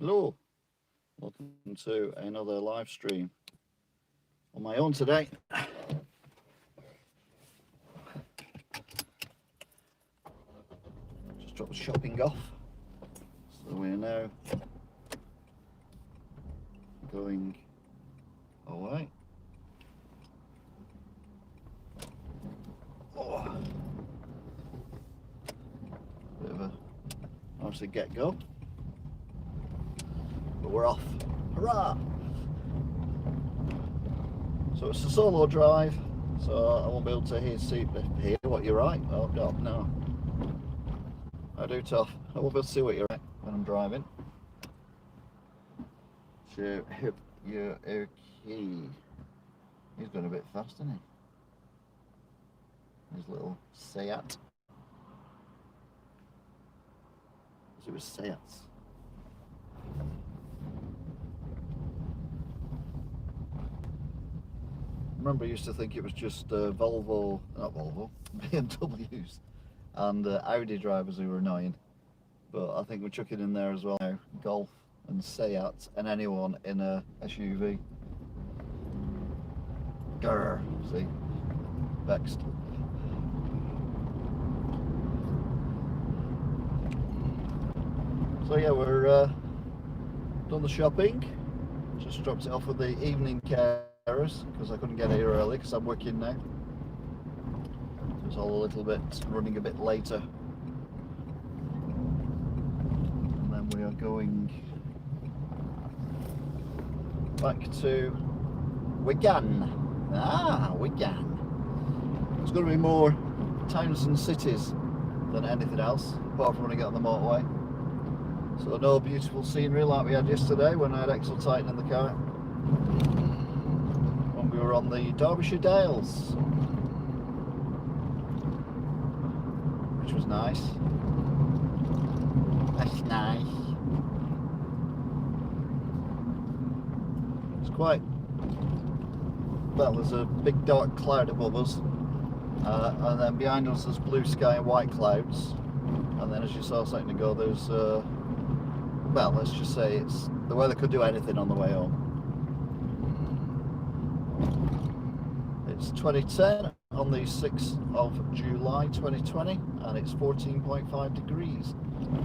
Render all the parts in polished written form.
Hello, welcome to another live stream on my own today. Just dropped the shopping off, so we're now going away. Oh, bit of a obviously get go. But we're off. Hurrah! So it's a solo drive, so I won't be able to hear what you're right. Oh God, no. I do tough. I won't be able to see what you're right when I'm driving. So hope you're okay. He's going a bit fast, isn't he? His little Seat. It was Seats. I remember I used to think it was just not Volvo, BMWs and Audi drivers who were annoying, but I think we're chucking in there as well now, Golf and Seat and anyone in a SUV. Grrr, see, vexed. So yeah, we're done the shopping, just dropped it off with the evening carers because I couldn't get here early because I'm working now. So it's all a little bit running a bit later. And then we are going back to Wigan. Wigan. It's going to be more towns and cities than anything else, apart from when I get on the motorway. So no beautiful scenery like we had yesterday when I had Axel Titan in the car. When we were on the Derbyshire Dales. Which was nice. That's nice. It's quite... Well, there's a big dark cloud above us. And then behind us there's blue sky and white clouds. And then as you saw a second ago, there's... well, let's just say it's the weather could do anything on the way home. It's 2010 on the 6th of July 2020 and it's 14.5 degrees.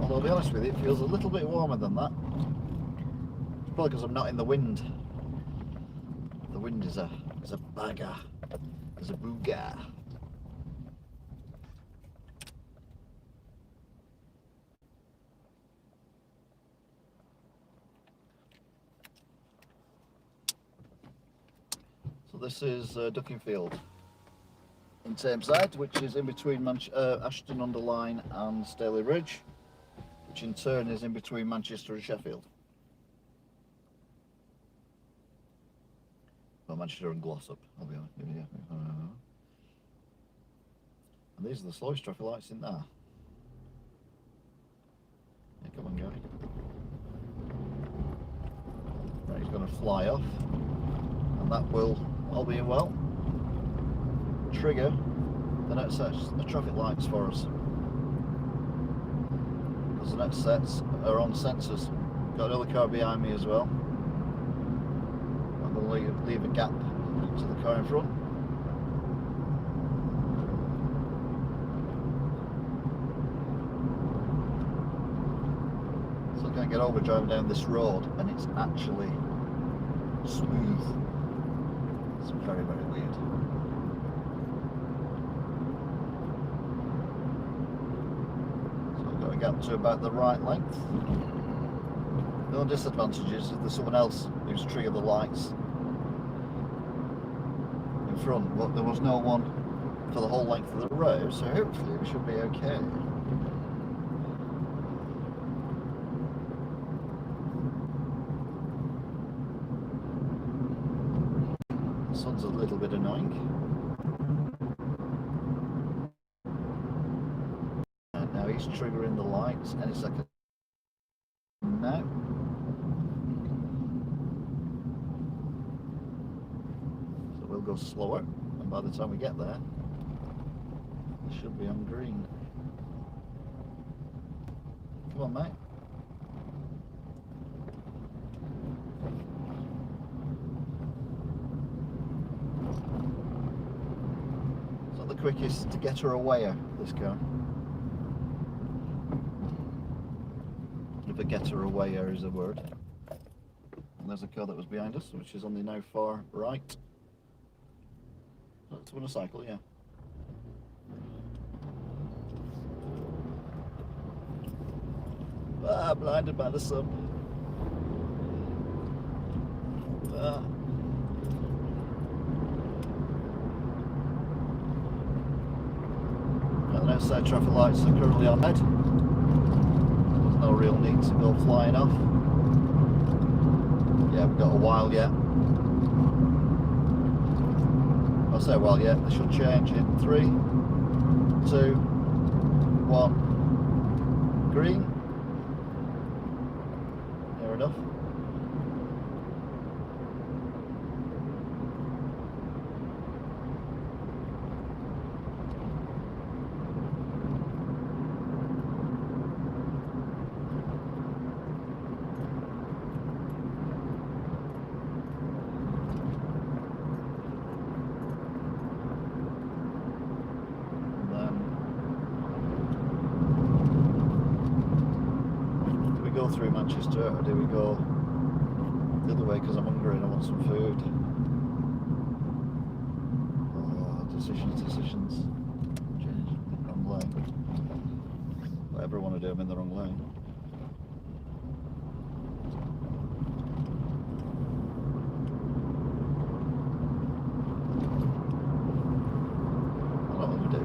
Although I'll be honest with you, it feels a little bit warmer than that. It's probably because I'm not in the wind. The wind is a bagger, is a booger. This is Duckingfield in Tameside, which is in between Ashton-under-Lyne and Staley Ridge, which in turn is in between Manchester and Sheffield. Well, Manchester and Glossop, I'll be honest. Yeah. And these are the slowest traffic lights in there. Yeah, come on, guy. Right, he's going to fly off, and that will, all being well, trigger the next set of traffic lights for us, because the next sets are on sensors. Got another car behind me as well. I'm going to leave a gap to the car in front. So I can't get over driving down this road and it's actually smooth. It's very, very weird. So I've got to get to about the right length. The only disadvantage is that there's someone else who's triggered the lights in front, but there was no one for the whole length of the road, so hopefully we should be okay. The sun's a little bit annoying. And now he's triggering the lights any second now. So we'll go slower, and by the time we get there, it should be on green. Come on, mate. quickest getter-awayer, this car. If a getter-awayer is a word. And there's a car that was behind us, which is on the now far right. That's on a cycle, yeah. Ah, blinded by the sun. Ah. And the outside traffic lights are currently on red. There's no real need to go flying off. Yeah, we've got a while yet. I say while yet, they should change in 3, 2, 1. Green. Near enough. Through Manchester, or do we go the other way because I'm hungry and I want some food? Oh, decisions. Wrong lane. Whatever I want to do, I'm in the wrong lane. I don't know what to do.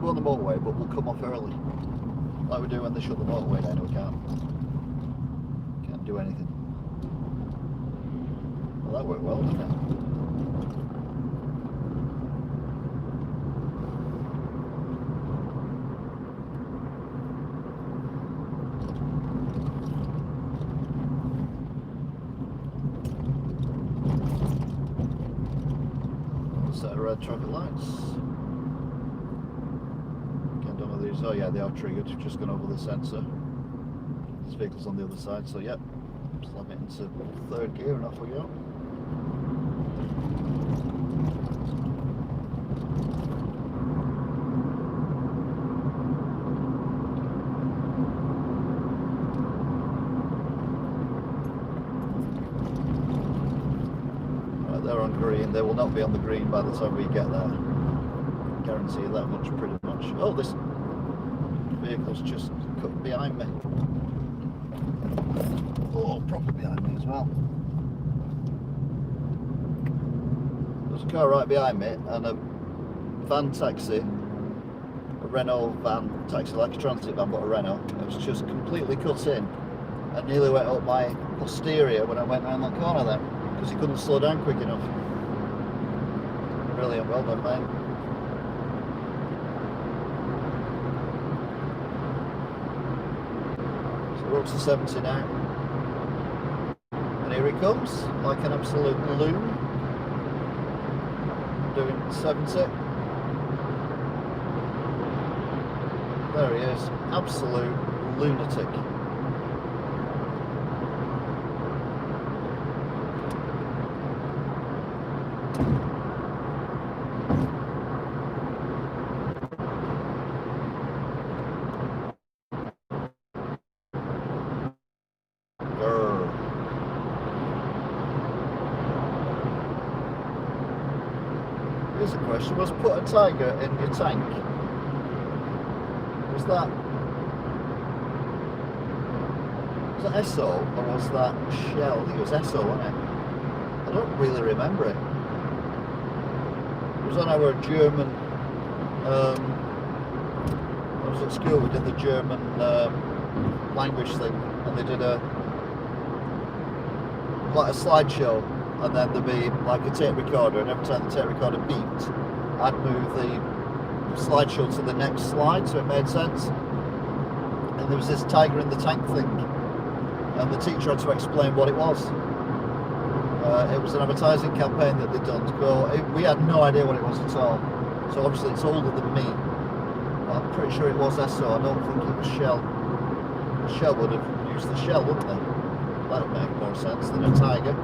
On the motorway, but we'll come off early, like we do when they shut the motorway down. We can't do anything. Well, that worked well, didn't it? Set of red traffic lights. Oh yeah, they are triggered. Just gone over the sensor. This vehicle's on the other side, so yep. Slam it into 3rd gear and off we go. Right, they're on green. They will not be on the green by the time we get there. Guarantee you that much, pretty much. Oh, this vehicle's just cut behind me. Oh, proper behind me as well. There's a car right behind me and a van taxi, a Renault van taxi, like a transit van but a Renault. It was just completely cut in and nearly went up my posterior when I went around that corner there because he couldn't slow down quick enough. Brilliant, well done, mate. We're up to 70 now. And here he comes, like an absolute loon. Doing 70. There he is, absolute lunatic. Here's a question, was put a tiger in your tank? Was that Esso or was that Shell? I think it was Esso, wasn't it? I don't really remember it. It was on our German, I was at school, we did the German language thing and they did like a slideshow. And then there'd be like a tape recorder, and every time the tape recorder beeped, I'd move the slideshow to the next slide, so it made sense. And there was this tiger in the tank thing, and the teacher had to explain what it was. It was an advertising campaign that they'd done to go. We had no idea what it was at all, so obviously it's older than me. But I'm pretty sure it was Esso. I don't think it was Shell. Shell would have used the Shell, wouldn't they? That would make more sense than a tiger.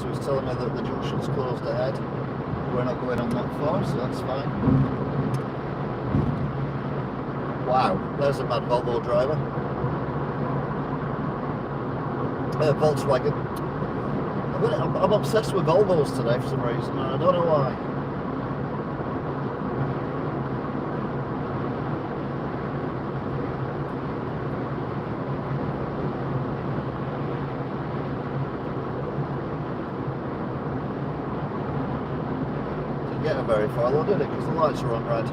so he's telling me that the junction's closed ahead. We're not going on that far, so that's fine. Wow, there's a mad Volvo driver. Volkswagen. I'm obsessed with Volvos today for some reason, and I don't know why. Didn't get him very far though, did it? Because the lights are on red.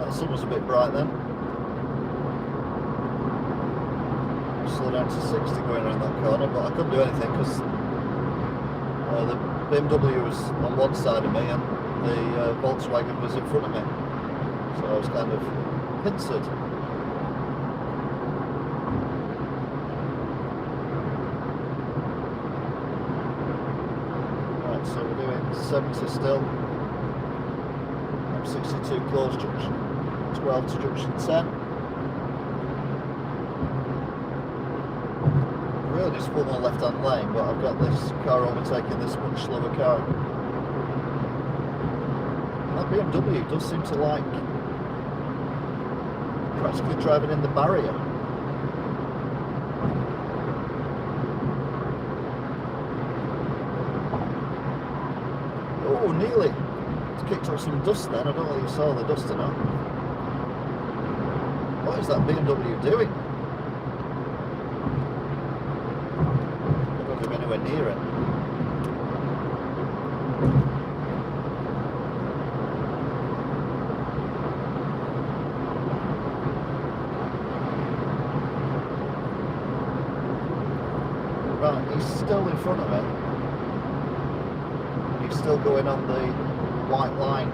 The sun was a bit bright then. Slow down to 60 going around that corner, but I couldn't do anything because the BMW was on one side of me and the Volkswagen was in front of me. So I was kind of pincered. Right, so we're doing 70 still. 62 close junction, 12 to junction 10. Really just full on left hand lane, but I've got this car overtaking this much slower car. That BMW does seem to like practically driving in the barrier. Oh, nearly. Kicked up some dust then. I don't know if you saw the dust or not. What is that BMW doing? I don't go anywhere near it. Right, he's still in front of me. He's still going on the white line.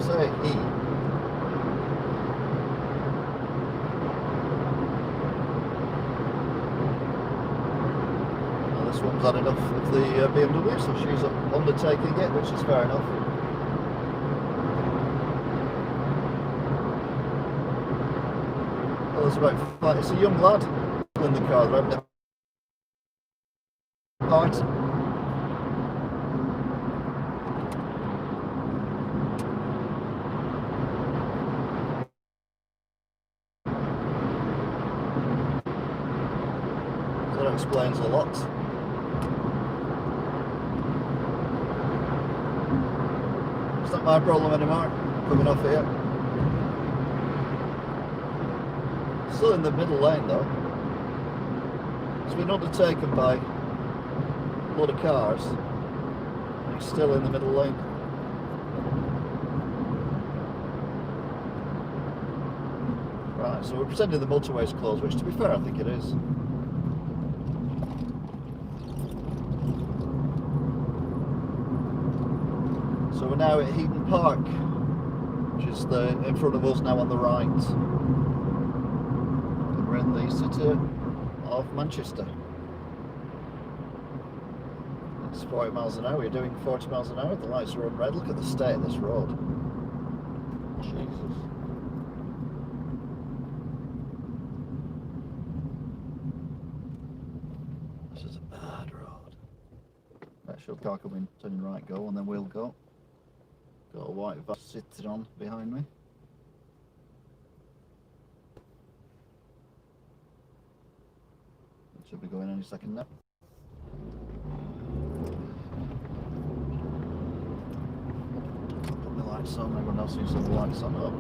Say he. Well, this one's had enough of the BMW, so she's undertaking it, which is fair enough. There's about five. It's a young lad in the car. They're having a party. So that explains a lot. It's not my problem anymore. Coming off here. Still in the middle lane though. It's been undertaken by a lot of cars. And he's still in the middle lane. Right, so we're pretending the motorway's closed, which to be fair I think it is. So we're now at Heaton Park, which is in front of us now on the right. We're in the city of Manchester. It's 40 miles an hour. You're doing 40 miles an hour. The lights are on red. Look at the state of this road. Jesus. This is a bad road. That should car coming, turning right, go, and then we'll go. Got a white van sitting on behind me. Should be going any second now. Put the lights on, everyone else seems to have the lights on. Oh,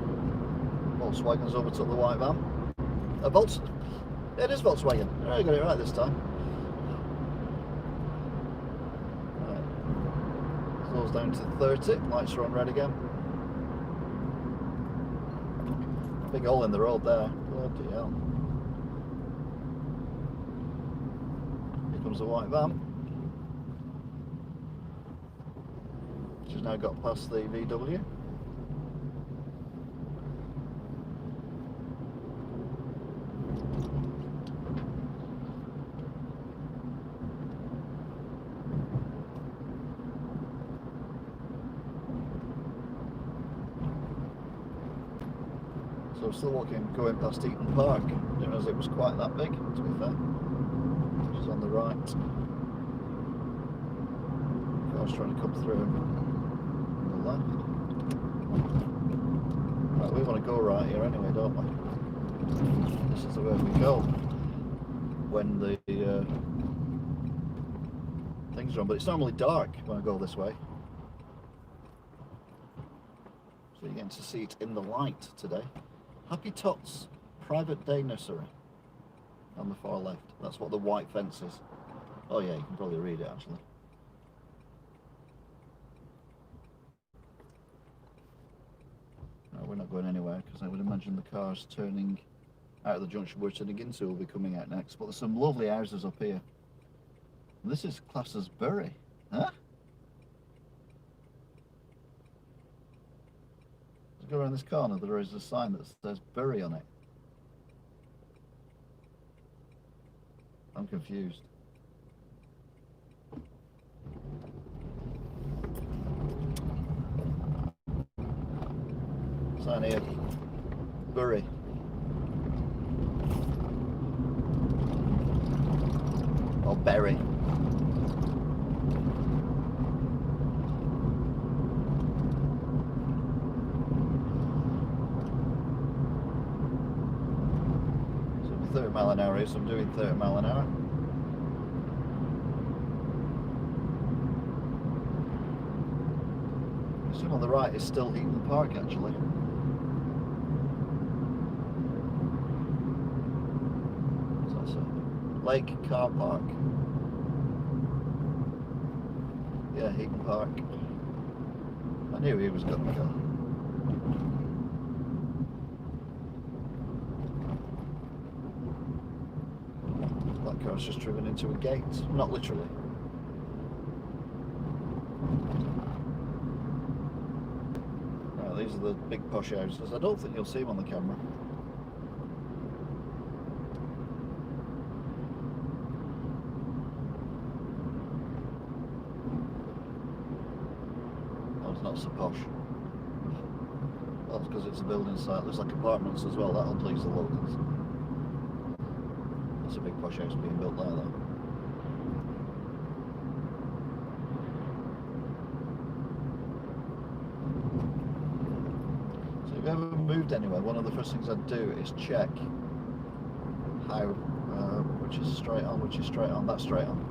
Volkswagen's overtook the white van. It is Volkswagen. I got it right this time. Right. Slows down to 30. Lights are on red again. Big hole in the road there. Bloody hell. Here comes a white van. She's now got past the VW. So still looking, going past Eaton Park. Didn't realise it was quite that big, to be fair. Which is on the right. Car's trying to come through on the left. Right, we want to go right here anyway, don't we? This is the way we go when the things are on, but it's normally dark when I go this way. So you're getting to see it in the light today. Happy Tots Private Day Nursery on the far left. That's what the white fence is. Oh yeah, you can probably read it actually. No, we're not going anywhere because I would imagine the cars turning out of the junction we're turning into will be coming out next. But there's some lovely houses up here. This is classed as Bury, huh? Go around this corner, there is a sign that says Bury on it. I'm confused. Sign here, Bury. Or Bury. So 30 mile an hour is, so I'm doing 30 mile an hour. This one on the right is still Heaton Park actually. So that's a Lake Car Park. Yeah, Heaton Park. I knew he was going to go. That car's just driven into a gate. Not literally. Right, these are the big posh houses. I don't think you'll see them on the camera. Not so posh. Well, it's because it's a building site. Looks like apartments as well. That'll please the locals. That's a big posh house being built there, though. So if you ever moved anywhere, one of the first things I'd do is check how, which is straight on, which is straight on. That's straight on.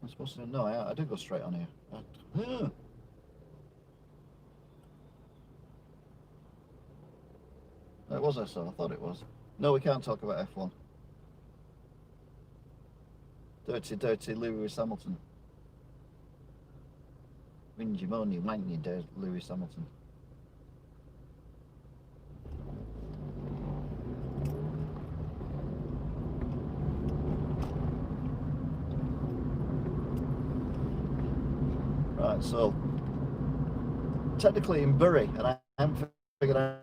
I'm supposed to know. I did go straight on here. It was SL. I thought it was. No, we can't talk about F1. Dirty, dirty Lewis Hamilton. Whingy, moany, wangy, Lewis Hamilton. Right, so technically in Bury, and I haven't figured out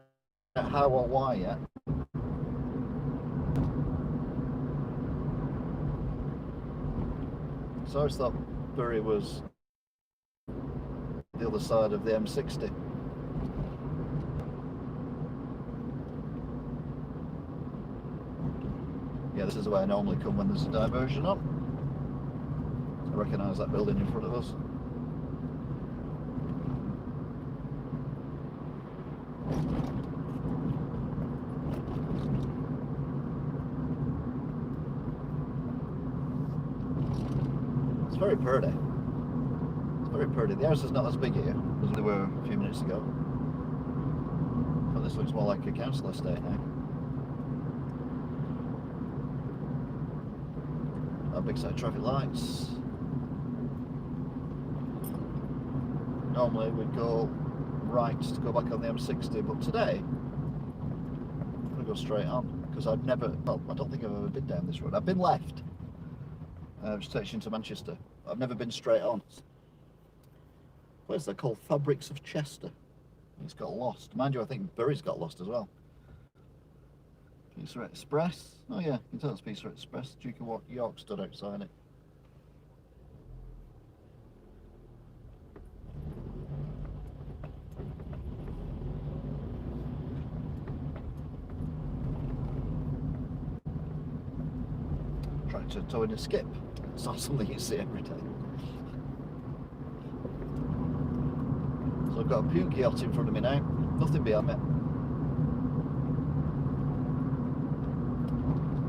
how or why yet. So I always thought Bury was the other side of the M60. Yeah, this is the way I normally come when there's a diversion up. I recognise that building in front of us. It's very pretty. It's Very pretty. The house is not as big here as they were a few minutes ago. But this looks more like a council estate now. A big set of traffic lights. Normally we'd go right to go back on the M60, but today I'm going to go straight on because I've never, well, I don't think I've ever been down this road. I've been left, which takes you into Manchester. I've never been straight on. Where's that called? Fabrics of Chester. It's got lost. Mind you, I think Bury's got lost as well. Pizza Express. Oh yeah, you can tell it's Pizza Express. Duke of York stood outside it. Tractor towing a skip. It's not something you see every day. So I've got a puke yacht in front of me now. Nothing behind me.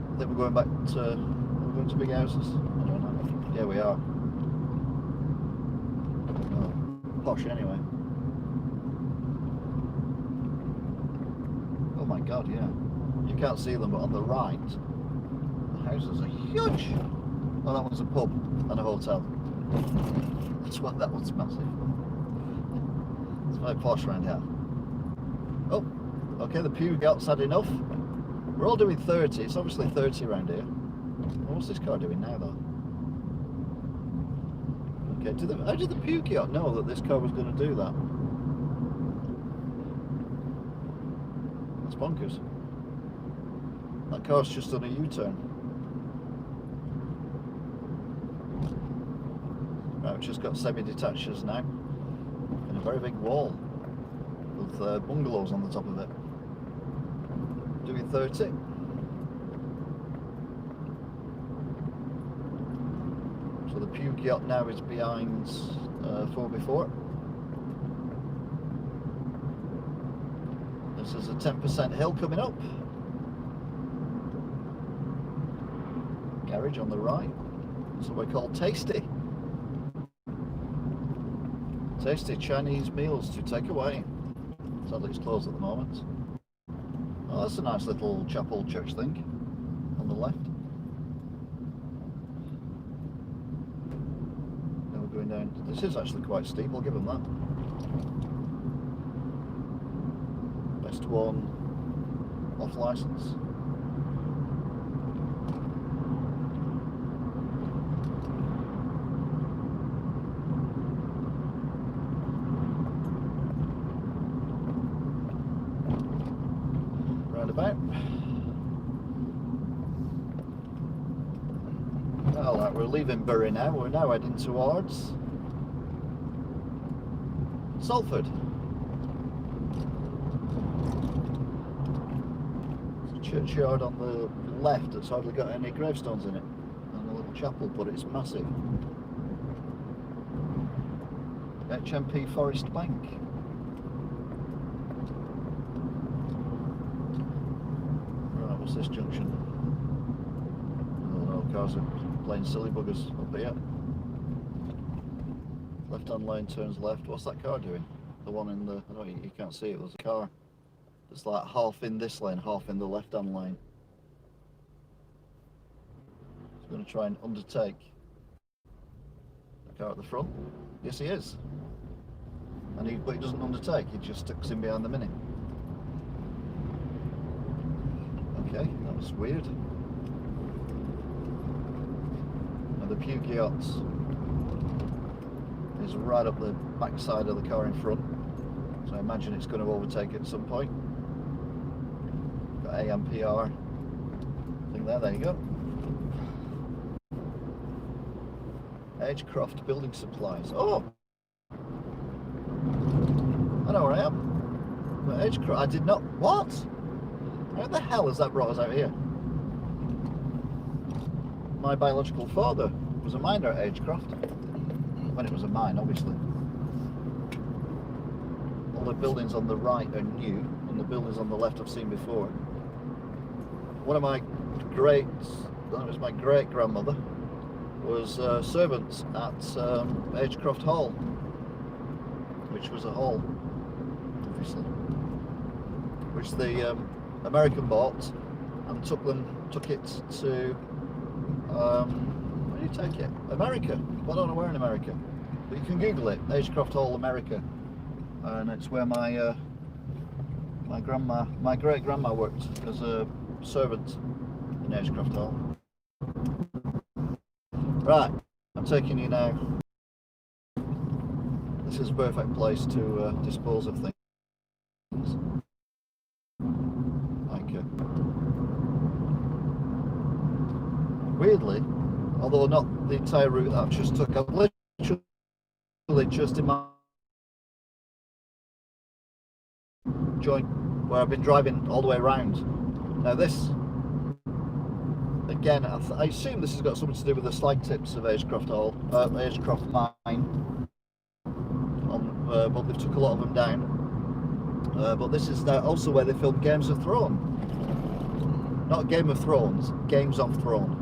I think we're going back to, we're going to big houses. I don't know. Yeah, we are. Oh, posh anyway. Oh my god, yeah. You can't see them, but on the right, the houses are huge. Oh, that one's a pub and a hotel. That's why that one's massive. It's very posh around here. Oh, okay, the pew yacht's had enough. We're all doing 30, it's obviously 30 around here. What's this car doing now though? Okay, how did the puke yacht know that this car was going to do that? That's bonkers. That car's just done a U-turn. Right, we've just got semi-detachers now. And a very big wall with bungalows on the top of it. Doing 30. So the puke yacht now is behind 4x4. This is a 10% hill coming up. Garage on the right. That's what we call Tasty. Tasty Chinese meals to take away. Sadly it's closed at the moment. Oh, that's a nice little chapel church thing on the left. Now we're going down. This is actually quite steep, I'll give them that. Best one off licence. Roundabout. Alright, we're leaving Bury now. We're now heading towards Salford. There's a churchyard on the left that's hardly got any gravestones in it. And a little chapel, but it's massive. HMP Forest Bank. What's this junction? Oh no, cars are playing silly buggers up here. Left hand lane turns left. What's that car doing? The one in the, I know you can't see it, there's a car that's like half in this lane, half in the left hand lane. He's going to try and undertake the car at the front. Yes he is. But he doesn't undertake, he just sticks in behind the Mini. Okay, that was weird. Now the puke yacht is right up the back side of the car in front, so I imagine it's going to overtake at some point. Got AMPR thing there you go. Edgecroft Building Supplies. Oh! I know where I am. But Edgecroft, I did not, what? How the hell has that brought us out here? My biological father was a miner at Edgecroft. When it was a mine, obviously. All the buildings on the right are new, and the buildings on the left I've seen before. One of my great, that was my great grandmother, was servants at Edgecroft Hall which was a hall, obviously, which the American bought and took it to where did you take it? America. Well, I don't know where in America, but you can Google it, Agecroft Hall, America, and it's where my great grandma worked as a servant in Agecroft Hall. Right, I'm taking you now. This is a perfect place to dispose of things. Like, weirdly, although not the entire route that I've just took, I've literally just in my joint where I've been driving all the way around. Now this, again, I assume this has got something to do with the slag tips of Agecroft Hall, Agecroft Mine. But they've took a lot of them down. But this is also where they filmed Games of Thrones. Not Game of Thrones, Games of Thrones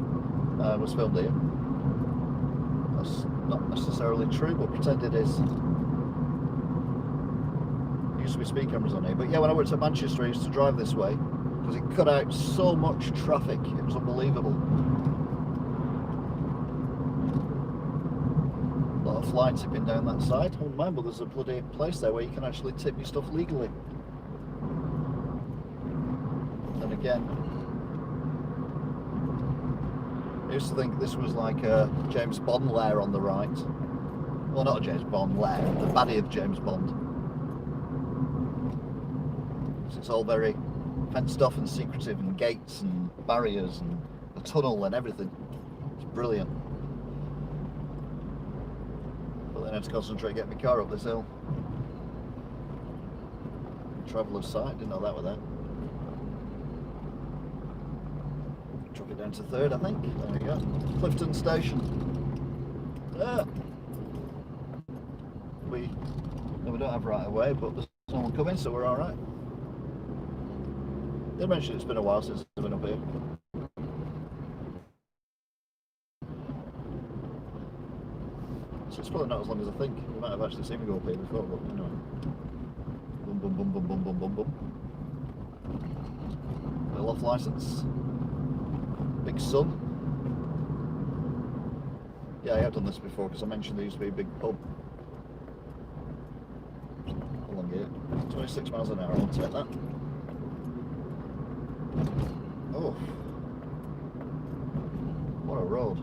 was filmed here. That's not necessarily true, but pretend it is. There used to be speed cameras on here. But yeah, when I worked at Manchester, I used to drive this way because it cut out so much traffic. It was unbelievable. Fly tipping down that side. Oh man, but there's a bloody place there where you can actually tip your stuff legally. Then again, I used to think this was like a James Bond lair on the right. Well, not a James Bond lair, the baddie of James Bond. So it's all very fenced off and secretive, and gates and barriers and a tunnel and everything. It's brilliant. I had to concentrate getting my car up this hill. Traveller's sight, didn't know that was there. Drop it down to third, I think. There we go. Clifton Station. Yeah. We don't have right away, but there's someone coming, so we're alright. They mentioned it's been a while since I've been up here. So it's probably not as long as I think. You might have actually seen me go up here before, but you know. Boom, boom, boom, boom, boom, boom, boom, boom. Little off licence. Big sun. Yeah, I have done this before because I mentioned there used to be a big pub. How long here? 26 miles an hour, I'll take that. Oh. What a road.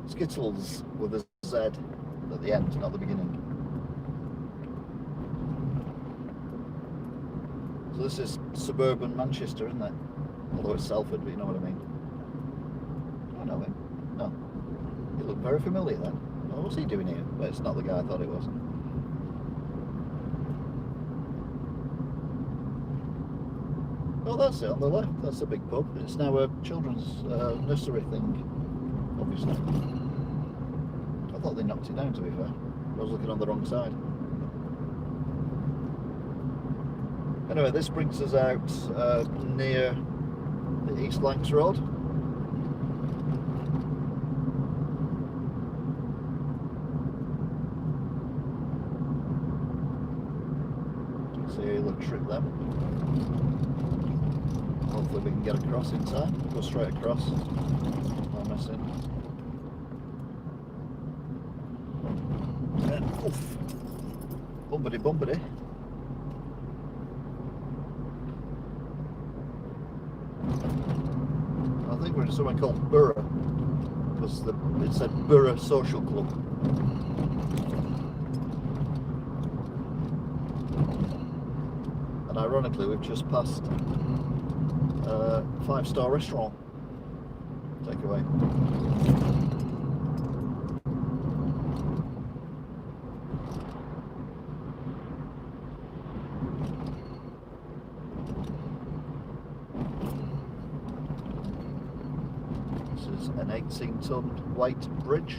Skittles with a Z at the end, not the beginning. So this is suburban Manchester, isn't it? Although it's Salford, but you know what I mean. I know him. No. You look very familiar then. Well, what's he doing here? But it's not the guy I thought it was. Oh, that's it on the left. That's a big pub. It's now a children's nursery thing, obviously. I thought they knocked it down, to be fair. I was looking on the wrong side. Anyway, this brings us out near the East Lancs Road. See a little trip there. Hopefully we can get across in time. Go straight across. No messing. Oof. Bumpity bumpity. I think we're in somewhere called Borough, because it said Borough Social Club. And ironically, we've just passed a 5-star restaurant. Takeaway. An 18-ton weight bridge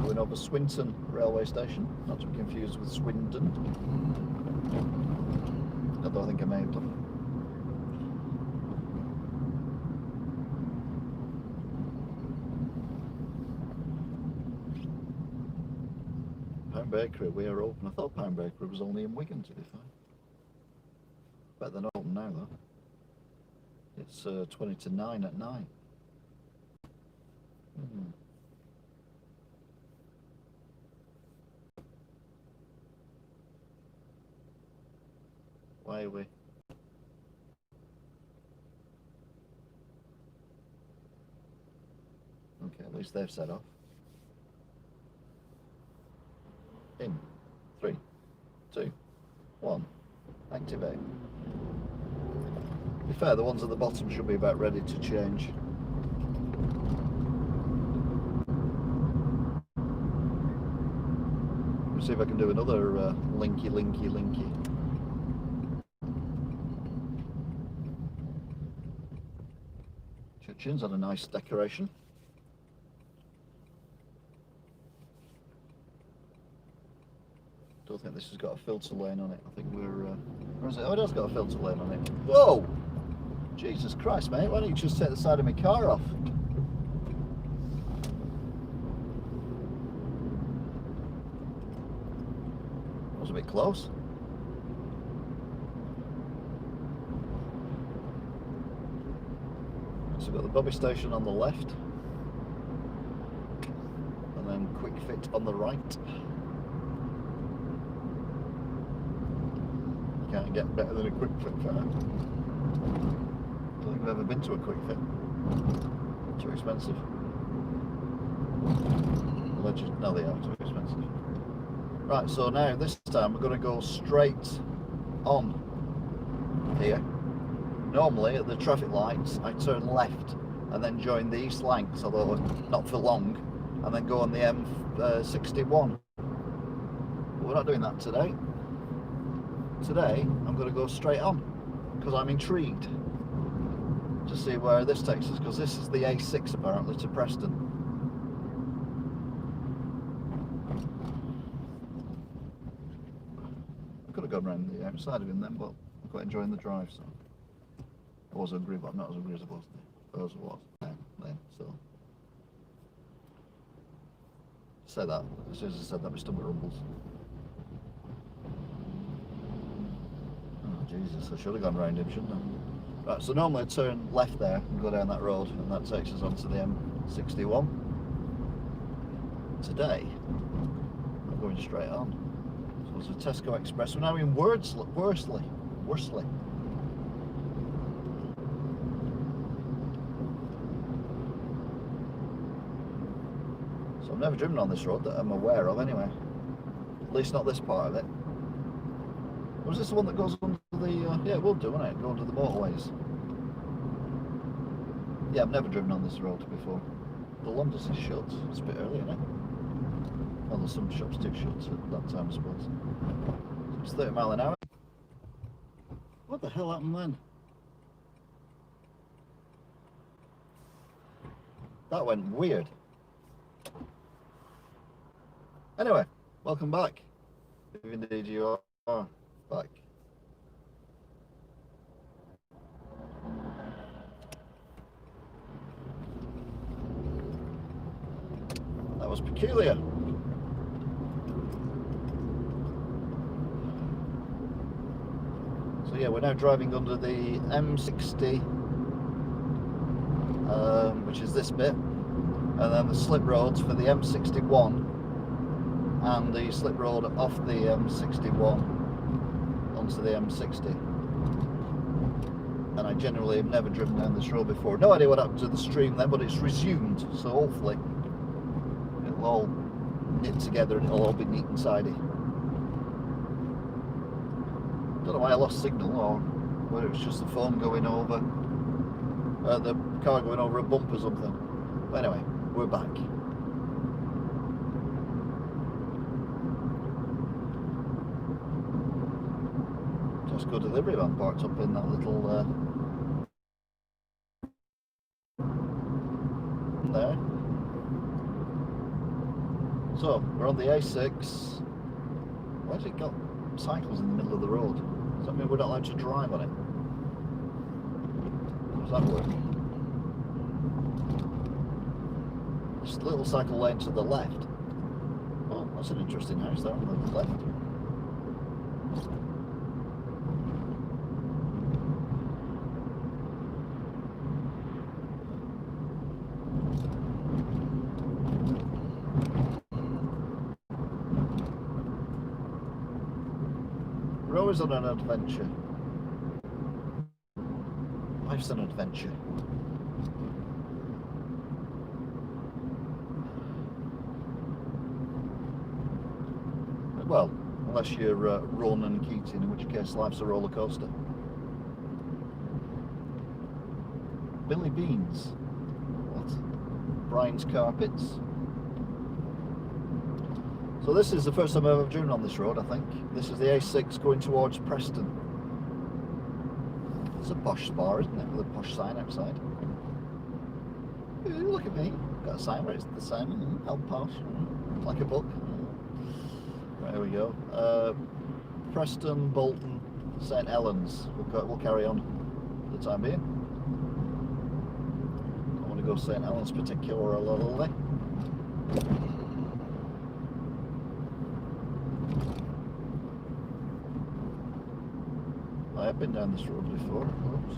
going over Swinton railway station, not to be confused with Swindon, although I think I may have done. Pound Bakery, we are open. I thought Pound Bakery was only in Wigan, to be fair. Bet they're not open now though. It's 20 to 9 at night. Why are we? Okay, at least they've set off. In 3, 2, 1, activate. To be fair, the ones at the bottom should be about ready to change. Let's see if I can do another linky. Church-Inn's had a nice decoration. Don't think this has got a filter lane on it. I think we're... Or is it? Oh, it has got a filter lane on it. Whoa! Jesus Christ, mate. Why don't you just take the side of my car off? That was a bit close. So we've got the Bobby station on the left. And then Quick Fit on the right. Can't get better than a Quick Fit for that. I don't think I've ever been to a Quick Fit. Too expensive. Alleged, no, they are too expensive. Right, so now this time we're going to go straight on here. Normally at the traffic lights I turn left and then join the East Lancs, although not for long, and then go on the M61. But we're not doing that today. Today I'm going to go straight on because I'm intrigued to see where this takes us, because this is the A6 apparently to Preston. I could have gone around the outside of him then, but I'm quite enjoying the drive, so I was hungry, but I'm not as hungry as I was then, so say that, as soon as I said that my stomach rumbles. Jesus, I should have gone round him, shouldn't I? Right, so normally I turn left there and go down that road, and that takes us onto the M61. Today, I'm going straight on. So there's a Tesco Express. We're now in Worsley. So I've never driven on this road that I'm aware of anyway. At least not this part of it. Was this the one that goes under the... yeah, it will do, won't it? Go under the motorways. Yeah, I've never driven on this road before. The London's is shut. It's a bit early, isn't it? Although some shops do shut at that time, I suppose. So it's 30 mile an hour. What the hell happened then? That went weird. Anyway, welcome back. If indeed you are back. That was peculiar. So yeah, we're now driving under the M60, which is this bit, and then the slip roads for the M61 and the slip road off the M61 onto the M60. And I generally have never driven down this road before. No idea what happened to the stream then, but it's resumed, so hopefully it'll all knit together and it'll all be neat and tidy. Don't know why I lost signal, or whether it's just the phone going over, the car going over a bump or something. But anyway, we're back. Tesco delivery van parked up in that little there. So we're on the A6. Why's it got cycles in the middle of the road? Does that mean we're not allowed to drive on it? How does that work? This little cycle lane to the left. Oh, That's an interesting house there on the left. We're always on an adventure. Life's an adventure. Well, unless you're Ronan Keating, in which case life's a roller coaster. Billy Beans. What? Brian's Carpets. So this is the first time I've ever driven on this road, I think. This is the A6 going towards Preston. It's a posh spa, isn't it? With a posh sign outside. Ooh, look at me. Got a sign where it's the sign. How posh. Like a book. Right, here we go. Preston, Bolton, St Helens. We'll carry on for the time being. I want to go St Helens particularly. I've been down this road before. Oops.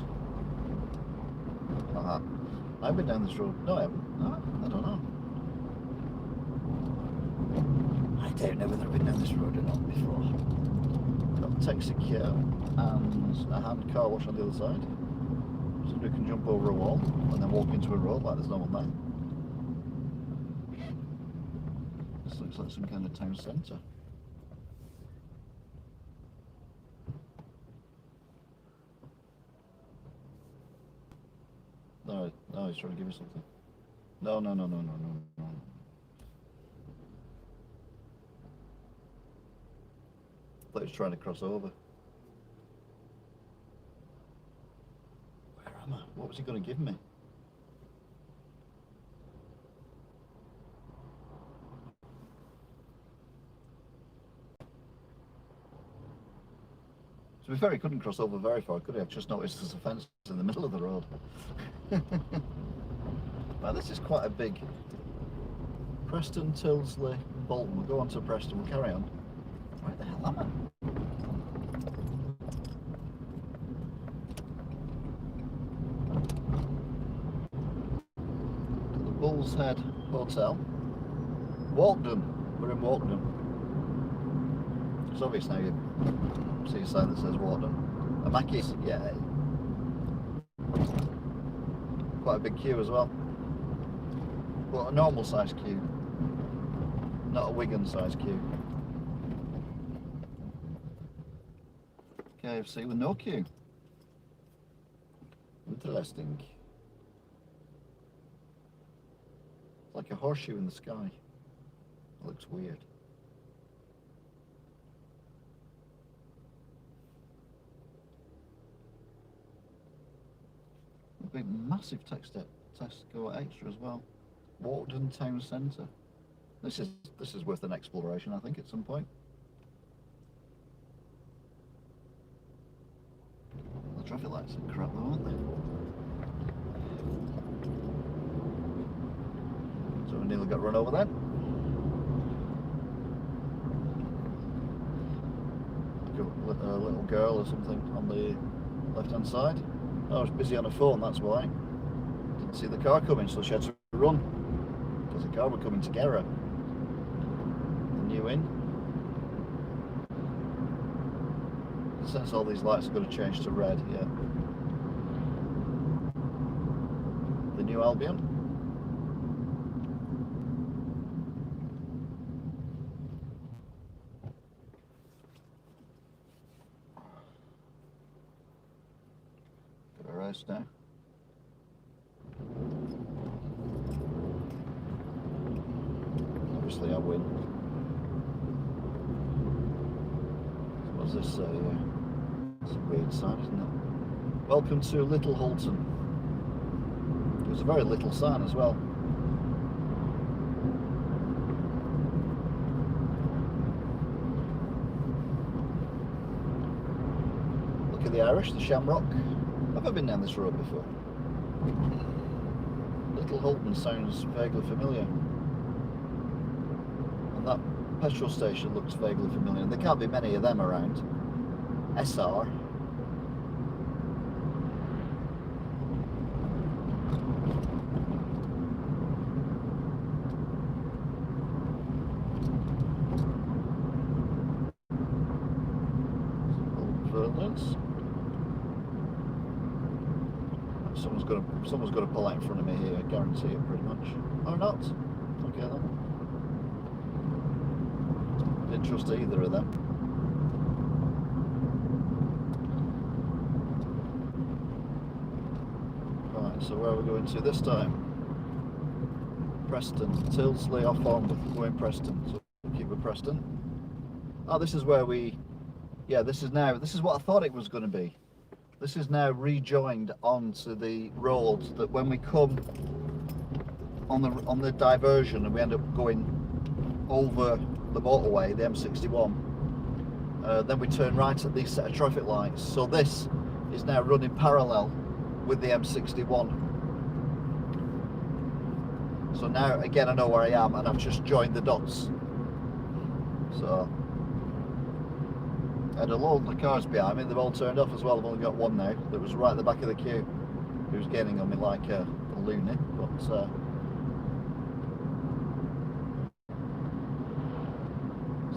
I've been down this road. No, I haven't. No, I don't know. I don't know whether I've been down this road or not before. Got taxi care and a hand car wash on the other side. So you can jump over a wall and then walk into a road like there's no one there. This looks like some kind of town centre. No, he's trying to give me something. No. I thought he was trying to cross over. Where am I? What was he going to give me? To be fair, he couldn't cross over very far, could he? I've just noticed there's a fence in the middle of the road. Now this is quite a big Preston, Tilsley, Bolton. We'll go on to Preston, we'll carry on. Where the hell am I? The Bull's Head Hotel. Walkden. We're in Walkden. It's obvious now you see a sign that says Walkden. A Mackey's, yeah. Quite a big queue as well. But a normal size queue. Not a Wigan size queue. KFC with no queue. Interesting. It's like a horseshoe in the sky. It looks weird. A big massive Tesco Extra as well. Walkden Town Centre. This is worth an exploration, I think, at some point. The traffic lights are crap though, aren't they? So we nearly got run over then. Like a little girl or something on the left hand side. Oh, I was busy on her phone, that's why. Didn't see the car coming, so she had to run. Because the car were coming to get her. The new in. Since all these lights are going to change to red, yeah. The new Albion. Got a race now. Obviously I win. So what's this say here? It's a weird sign, isn't it? Welcome to Little Hulton. It was a very little sign as well. Look at the Irish, the Shamrock. Have I been down this road before? Little Hulton sounds vaguely familiar. And that petrol station looks vaguely familiar. There can't be many of them around. SR. Someone's got to pull out in front of me here, I guarantee it pretty much. Or not. Okay then. Didn't trust either of them. Right, so where are we going to this time? Preston. Tilsley off on, going Preston. So we'll keep with Preston. Oh, this is where we... Yeah, this is what I thought it was going to be. This is now rejoined onto the road that when we come on the diversion and we end up going over the motorway, the M61, then we turn right at these set of traffic lights. So this is now running parallel with the M61. So now again I know where I am and I've just joined the dots. So I had a load of cars behind me, they've all turned off as well. I've only got one now that was right at the back of the queue who was gaining on me like a loony, but so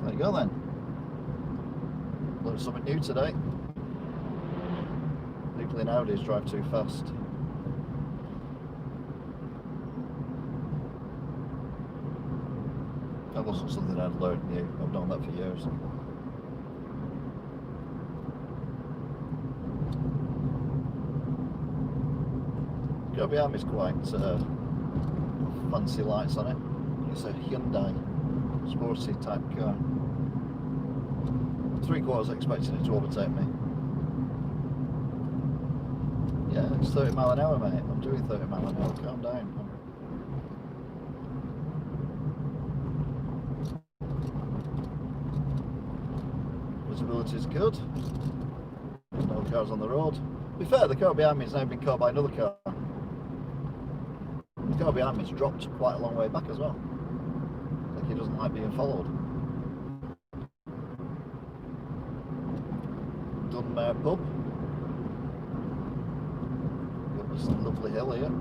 there you go then. Learned something new today. People in Audis drive too fast. That wasn't something I'd learned new, I've known that for years. Got behind me's quite fancy lights on it. It's a Hyundai sporty type car. 3/4 expecting it to overtake me. Yeah, it's 30 mile an hour, mate. I'm doing 30 mile an hour. Calm down. Visibility is good. There's no cars on the road. To be fair, the car behind me has now been caught by another car. The car behind me has dropped quite a long way back as well. Like he doesn't like being followed. Dunmare pub. Got this lovely hill here.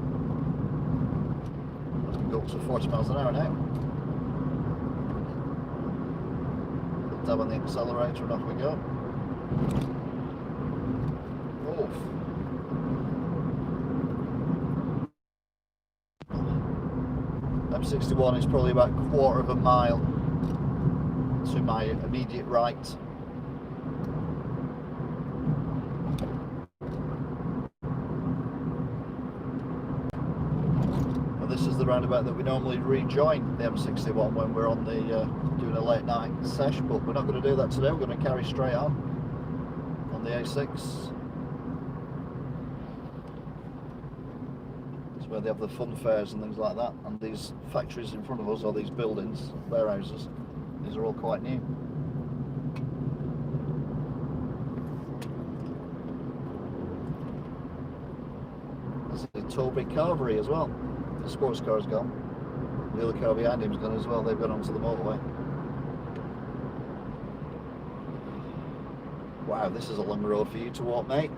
As we go up to 40 miles an hour now. Dab on the accelerator and off we go. Oof. M61 is probably about 1/4 mile to my immediate right. And this is the roundabout that we normally rejoin the M61 when we're on the doing a late night sesh, but we're not going to do that today. We're going to carry straight on the A6. Where they have the fun fairs and things like that, and these factories in front of us, or these buildings, warehouses, these are all quite new. There's a Toby Carvery as well. The sports car's gone. The other car behind him's gone as well. They've gone onto the motorway. Wow, this is a long road for you to walk, mate.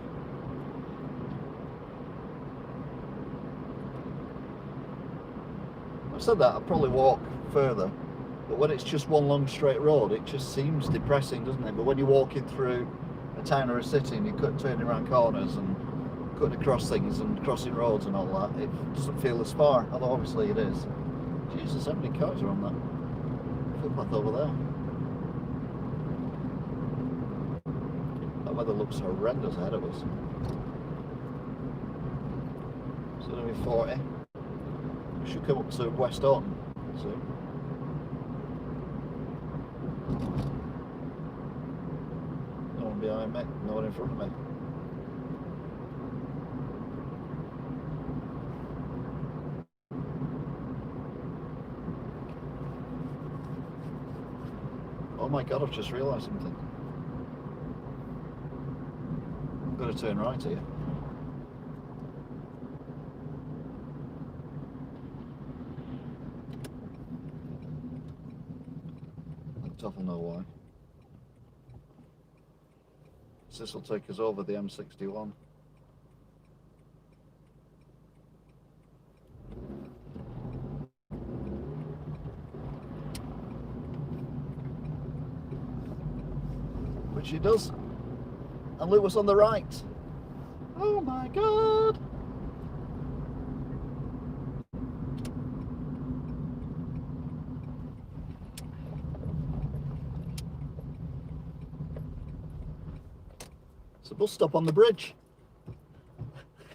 I've said that, I'd probably walk further, but when it's just one long straight road, it just seems depressing, doesn't it? But when you're walking through a town or a city and you're turning around corners and cutting across things and crossing roads and all that, it doesn't feel as far, although obviously it is. Jesus, how many cars are on that footpath over there? That weather looks horrendous ahead of us. So it'll be 40. We should come up to West Orton soon. No one behind me, no one in front of me. Oh my god, I've just realised something. I've got to turn right here. Devil know why. This will take us over the M61. Which he does. And Lewis on the right. Oh my god! It's a bus stop on the bridge.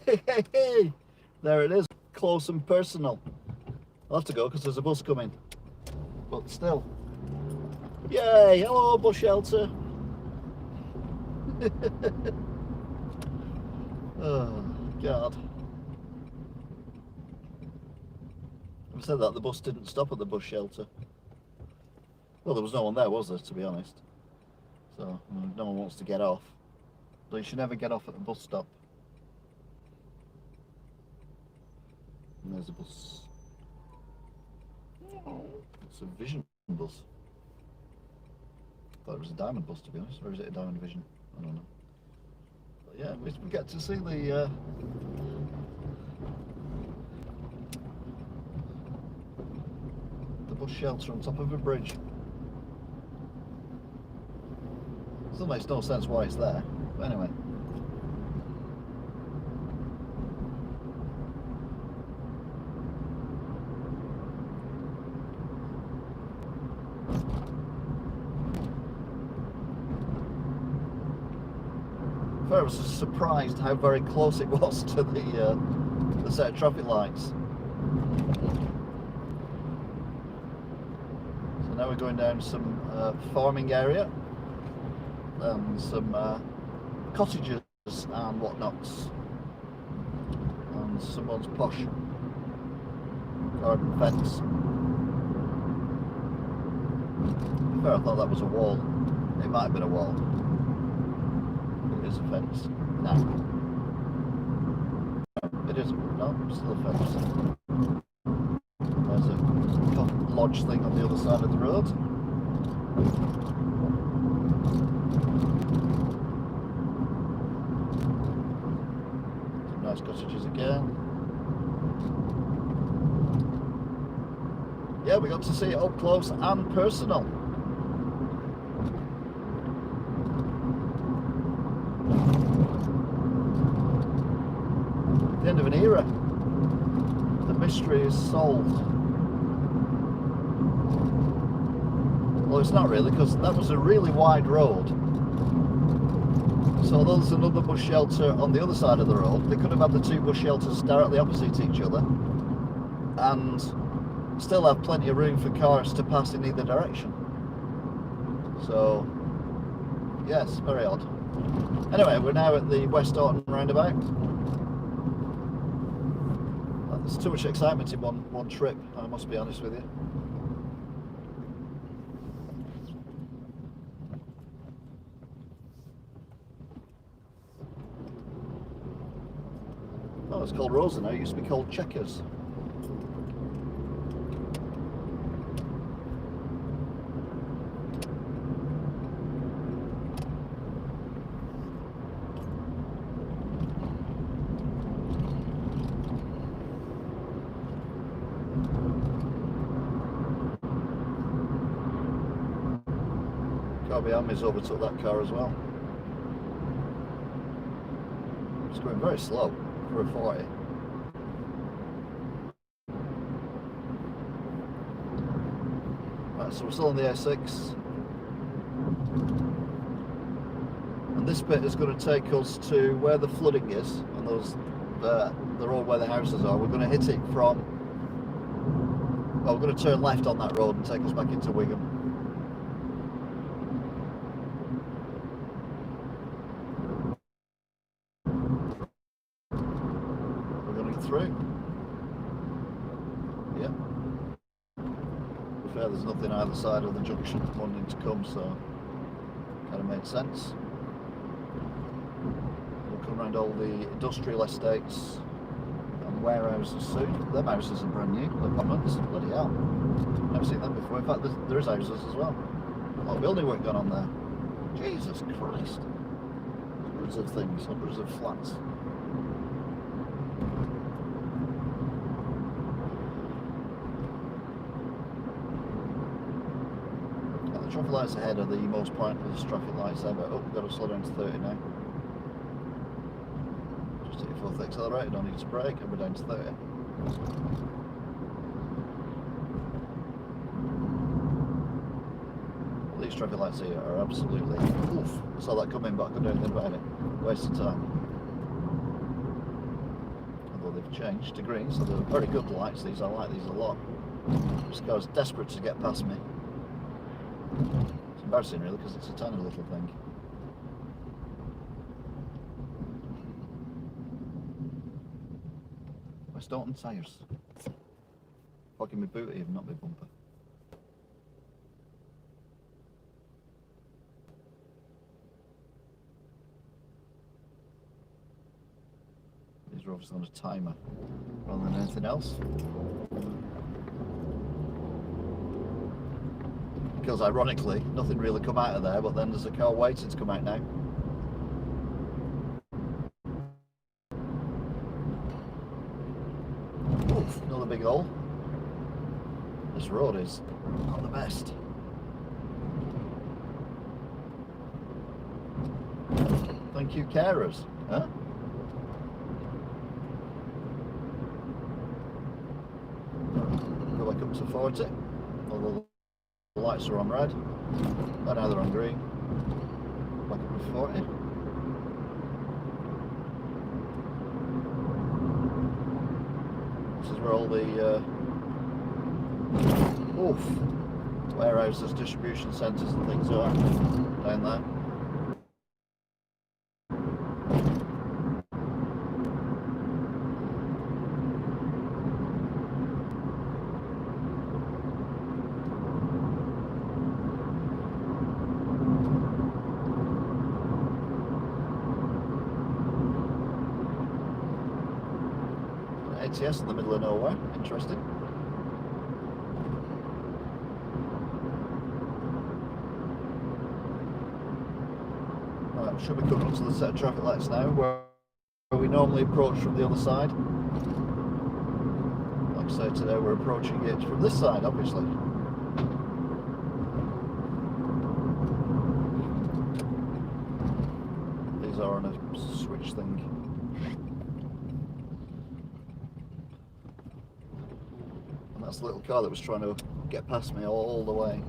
Hey, hey, hey! There it is, close and personal. I'll have to go because there's a bus coming. But still. Yay! Hello, bus shelter. Oh, God. Having said that, the bus didn't stop at the bus shelter. Well, there was no one there, was there, to be honest? So, no one wants to get off. So you should never get off at the bus stop. And there's a bus. It's a Vision bus. I thought it was a Diamond bus, to be honest. Or is it a Diamond Vision? I don't know. But yeah, we get to see the bus shelter on top of a bridge. Still makes no sense why it's there. But anyway. I was surprised how very close it was to the set of traffic lights. So now we're going down some farming area and some cottages and whatnots, and someone's posh garden fence. Fair, I thought that was a wall. It might have been a wall. It is a fence. No. It isn't. No, it's still a fence. There's a lodge thing on the other side of the road. Some nice cottages again. Yeah, we got to see it up close and personal. The end of an era. The mystery is solved. Well, it's not really, because that was a really wide road. So there's another bus shelter on the other side of the road. They could have had the two bus shelters directly opposite each other and still have plenty of room for cars to pass in either direction. So, yes, very odd. Anyway, we're now at the West Orton roundabout. There's too much excitement in one trip, I must be honest with you. Oh, it's called Rosa now. It used to be called Checkers. Car behind me's overtook that car as well. It's going very slow for a 40. Right, so we're still on the A6. And this bit is going to take us to where the flooding is, and those the road where the houses are. We're going to hit it from, well, we're going to turn left on that road and take us back into Wigan. Through. Yeah. Fair, there's nothing either side of the junction wanting to come, so kind of made sense. We'll come around all the industrial estates and warehouses soon. Them houses are brand new, the apartments. Bloody hell. Never seen them before. In fact, there is houses as well. lot of building work going on there. Jesus Christ. Hundreds of things, hundreds of flats. And the traffic lights ahead are the most pointless traffic lights ever. Oh, we've got to slow down to 30 now. Just hit your fourth accelerator, don't need to brake, and we're down to 30. These traffic lights here are absolutely oof. I saw that coming, but I couldn't do anything about it. Wasting time. Although they've changed to green, so they're very good lights. These, I like these a lot. This guy's desperate to get past me. It's embarrassing really, because it's a tiny little thing. West Norton tyres. Fucking my boot even, not my bumper. These are obviously on a timer rather than anything else. Because ironically, nothing really come out of there, but then there's a car waiting to come out now. Oof, another big hole. This road is not the best. Thank you, carers. Huh? Go back up to 40. Although the lights are on red. Oh, now they're on green. Back up to 40. This is where all the warehouses, distribution centres and things are down there. ATS in the middle of nowhere, interesting. Right, should be coming up to the set of traffic lights now, where we normally approach from the other side. Like I say, today we're approaching it from this side, obviously. These are on a switch thing. That's the little car that was trying to get past me all the way.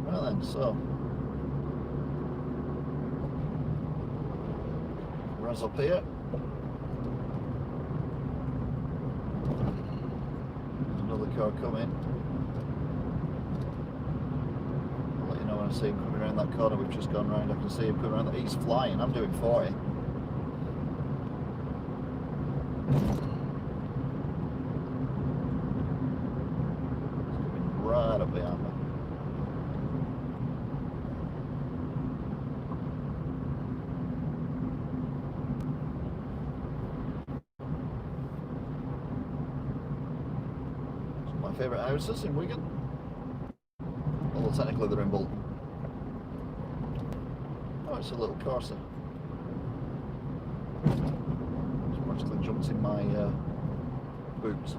Right then, so rise up here. There's another car coming. I'll let you know when I see him coming around that corner we've just gone round. I can see him coming around. He's flying. I'm doing 40. Right up behind me. Some of my favourite houses in Wigan. Although technically they're in Bolton. Oh, it's a little Corsa. It's practically jumped in my boot.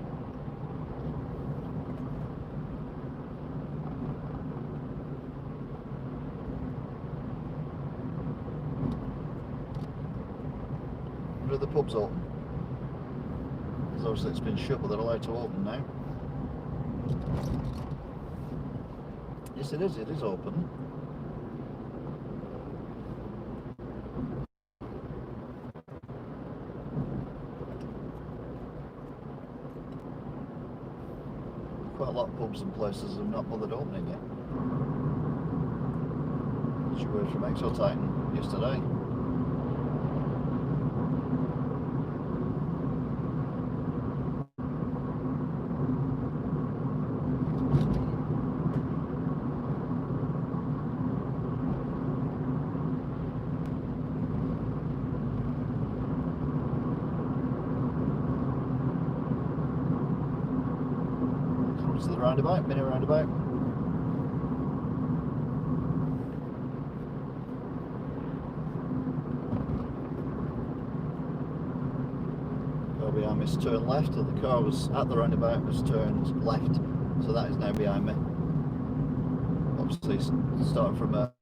Are the pubs open? Because obviously it's been shut, but they're allowed to open now. Yes, it is open. Quite a lot of pubs and places have not bothered opening yet. As you heard from Exo Titan yesterday. to the roundabout, mini roundabout. Car behind me's turned left, and the car was at the roundabout has turned left, so that is now behind me. Obviously starting from a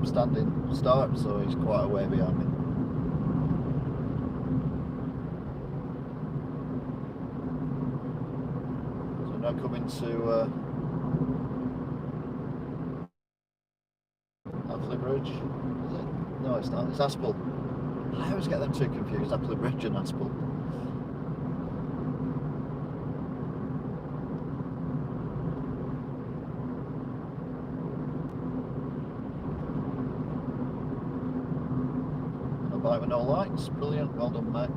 standing start, so he's quite a way behind me. So now coming to Appley Bridge. Is it? No, it's not. It's Aspel. I always get them two confused, Appley Bridge and Aspel. And a bike with no lights. Brilliant. Well done, mate.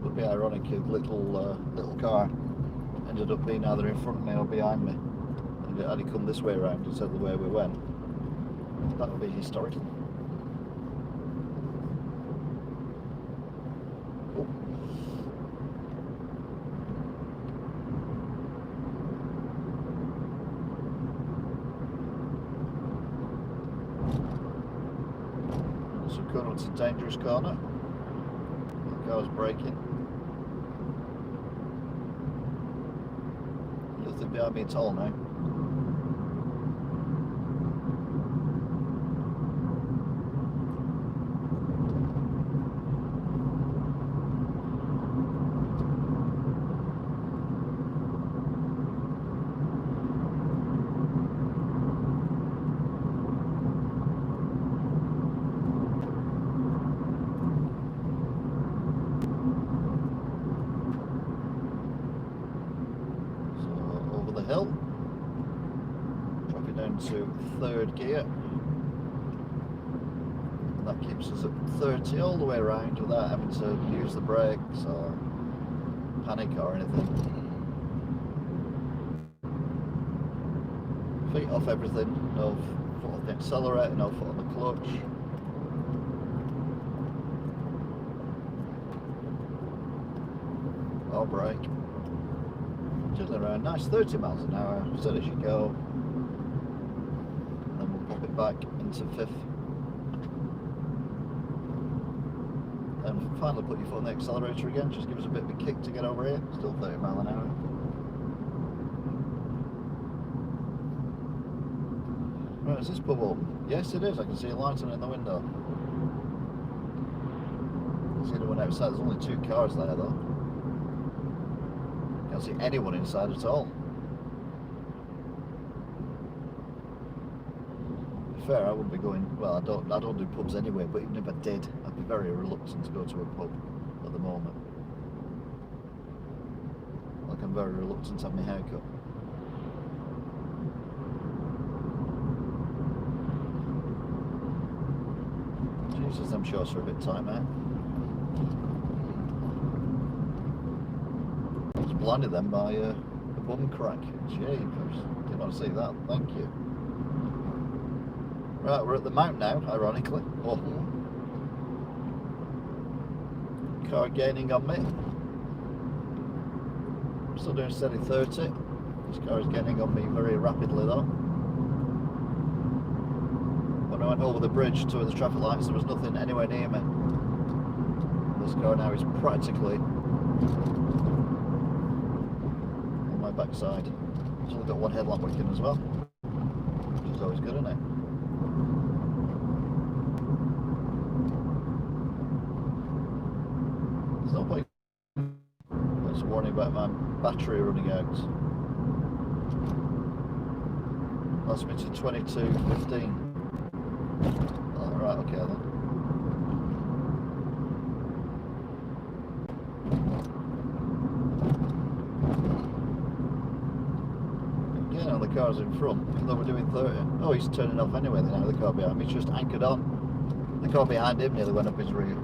Would be ironic if little car ended up being either in front of me or behind me, and had he come this way around instead of the way we went. That would be historical. Cool. So going up to a dangerous corner. The car's braking. Nothing behind me at all now. Hill, dropping down to third gear, and that keeps us at 30 all the way around without having to use the brakes or panic or anything. Feet off everything, no foot on the accelerator, no foot on the clutch. Or brake. Just around nice 30 miles an hour, steady as you go. And then we'll pop it back into fifth. And finally put your foot on the accelerator again, just give us a bit of a kick to get over here. Still 30 miles an hour. Right, is this pub open? Yes it is, I can see a light on it in the window. I can see the one outside, there's only two cars there though. Can't see anyone inside at all. To be fair, I wouldn't be going. Well, I don't do pubs anyway. But even if I did, I'd be very reluctant to go to a pub at the moment. Like I'm very reluctant to have my haircut. Jesus, them shorts are a bit tight, mate. Blinded them by a bum crack. Jeepers. Didn't want to see that. Thank you. Right, we're at the mount now, ironically. Oh. Car gaining on me. Still doing steady 30. This car is gaining on me very rapidly though. When I went over the bridge to the traffic lights, there was nothing anywhere near me. This car now is practically backside. It's only got one headlamp working as well, which is always good, isn't it? There's no point. It's a warning about my battery running out. That's me to 22:15. Oh, right, okay then. The cars in front, even though we're doing 30. Oh, he's turning off anyway now, the car behind me. He's just anchored on. The car behind him nearly went up his rear.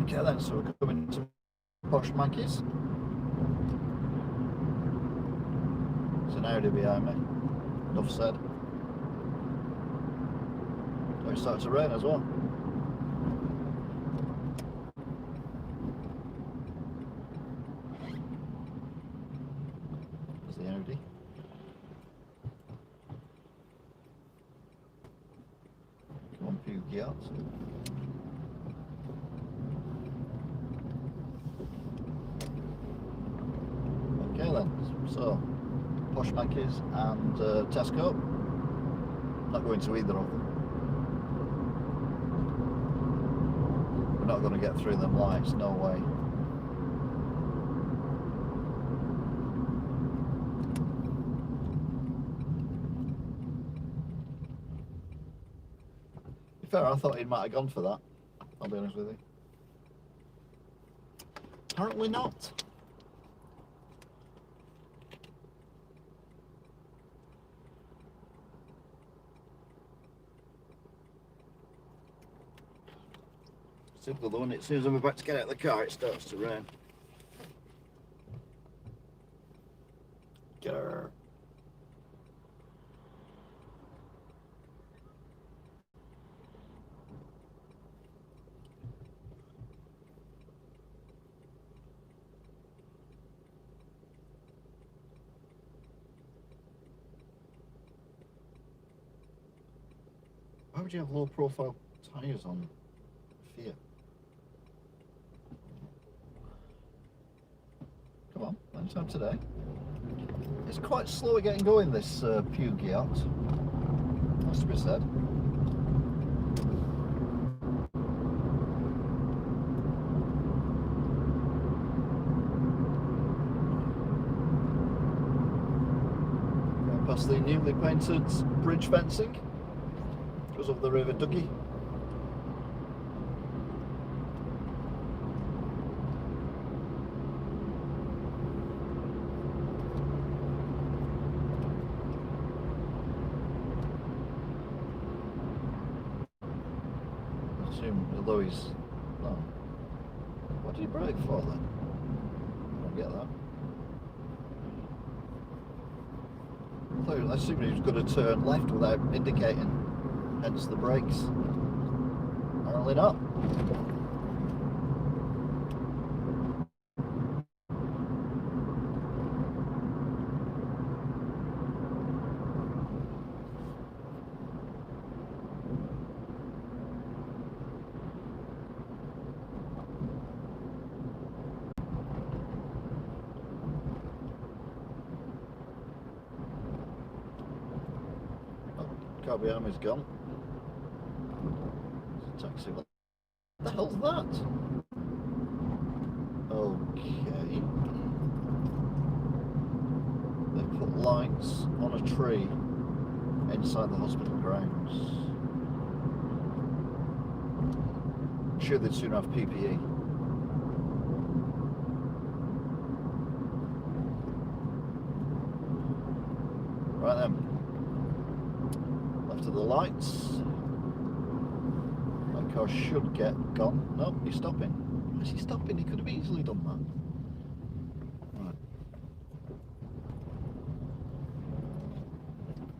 Okay then, so we're coming to Posh Mackey's. There's an Audi behind me. Enough said. Oh, it's starting to rain as well. There's the Audi. Come on, Puget. Okay then, so Posh Mackies and Tesco. Not going to either of them. We're not going to get through them lights, no way. To be fair, I thought he might have gone for that, I'll be honest with you. Apparently not. Simple though, and as soon as I'm about to get out of the car, it starts to rain. Grr. Why would you have low profile tyres on Fiat? Come on, lunchtime today. It's quite slow at getting going, this Puget, has to be said. Going past the newly painted bridge fencing. Goes up the River Dougie. I assume although he's no. What did he brake for then? I don't get that. I assumed he was going to turn left without indicating. Hence the brakes. Apparently not. Oh, car behind me's gone. Taxi. What the hell's that? Okay. They put lights on a tree inside the hospital grounds. I'm sure they'd soon have PPE. Right then. Left of the lights. Car should get gone. No, he's stopping. Why is he stopping? He could have easily done that. Right.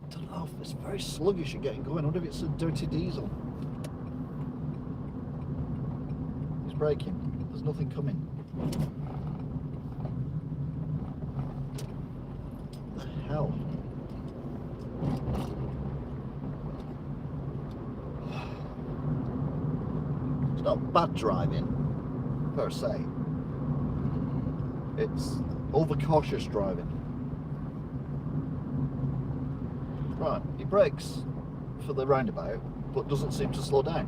Don't know. It's very sluggish at getting going. I wonder if it's a dirty diesel. He's braking. There's nothing coming. What the hell? It's not bad driving, per se. It's overcautious driving. Right, he brakes for the roundabout, but doesn't seem to slow down.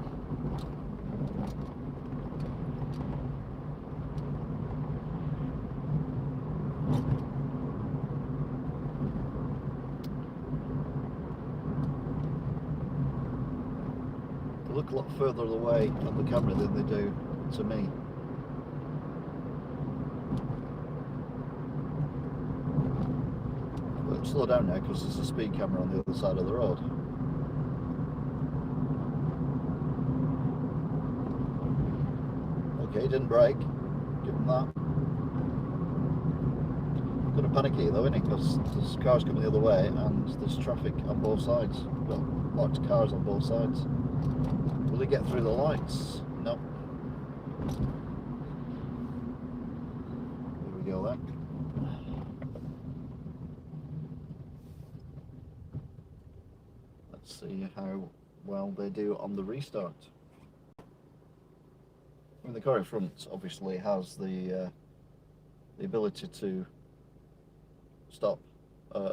They look a lot further away on the camera than they do to me. But slow down now because there's a speed camera on the other side of the road. Okay, didn't brake. Give him that. Going to panic here though, isn't it? Because there's cars coming the other way and there's traffic on both sides. Well, parked cars on both sides. Will he get through the lights? No. Here we go then. Let's see how well they do on the restart. I mean, the car in front obviously has the ability to stop,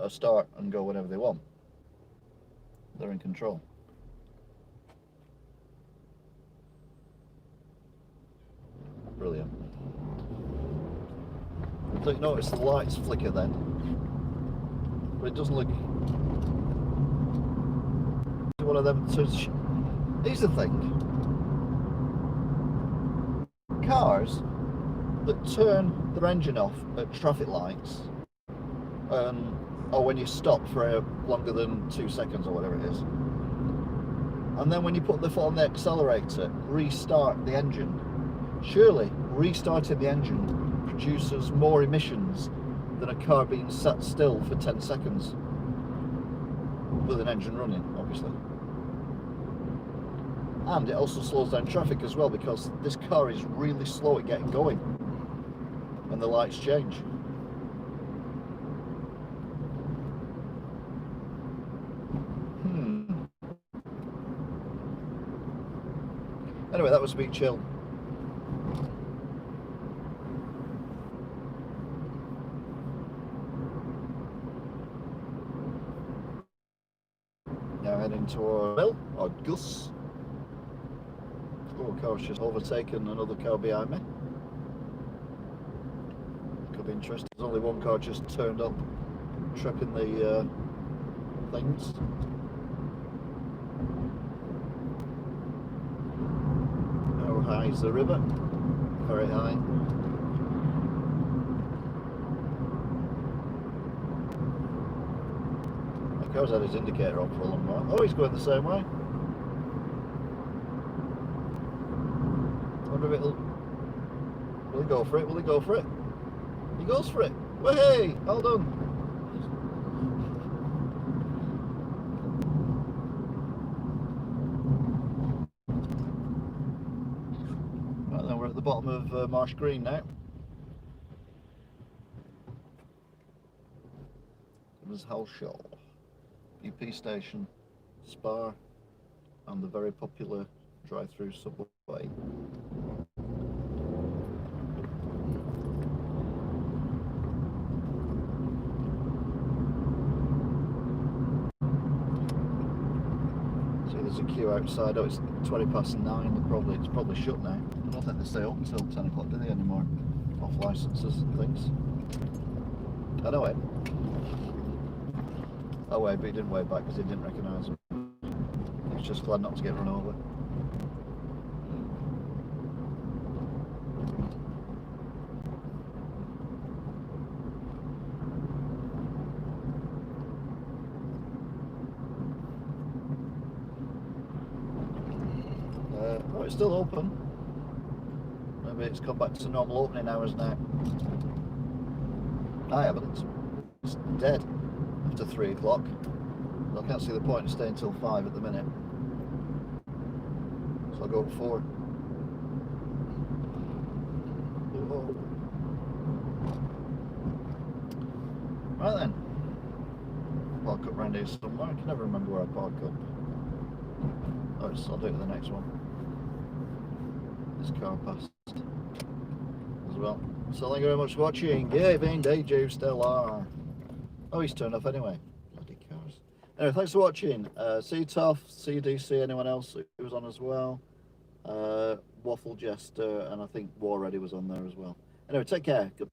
start and go whenever they want. They're in control. Brilliant. Don't notice the lights flicker then, but it doesn't look. One of them. Here's the thing: cars that turn their engine off at traffic lights, or when you stop for longer than 2 seconds or whatever it is, and then when you put the foot on the accelerator, restart the engine. Surely restarting the engine produces more emissions than a car being sat still for 10 seconds with an engine running, obviously. And it also slows down traffic as well, because this car is really slow at getting going when the lights change. Anyway, that was Beach Hill. Now heading toward Mill, or Gus. Oh, a car's just overtaken another car behind me. Could be interesting. There's only one car just turned up, tripping the things. How high is the river? Very high. The car's had his indicator on for a long while. Oh, he's going the same way. I wonder if it'll. Will he go for it? Will he go for it? He goes for it. Well, hey, well done. Right then, we're at the bottom of Marsh Green now. There's Halshaw, UP station, Spa, and the very popular drive-through subway. There's a queue outside. Oh, it's 20 past 9. It's probably shut now. I don't think they stay open until 10 o'clock, do they, anymore? Off licenses and things. I know it. I waved, but he didn't wave back because he didn't recognise him. He was just glad not to get run over. Oh, it's still open. Maybe it's come back to normal opening hours now. I haven't. It's dead after 3 o'clock. I can't see the point of staying till 5 at the minute. So I'll go at 4. Oh. Right then. Park up round here somewhere. I can never remember where I park up. Oh, I'll do it with the next one. This car passed as well. So thank you very much for watching. Gavin, Dayju, still are. Oh, he's turned off anyway. Bloody cars. Anyway, thanks for watching. See you Tough, see you DC, anyone else who was on as well. Waffle Jester, and I think War Ready was on there as well. Anyway, take care. Good.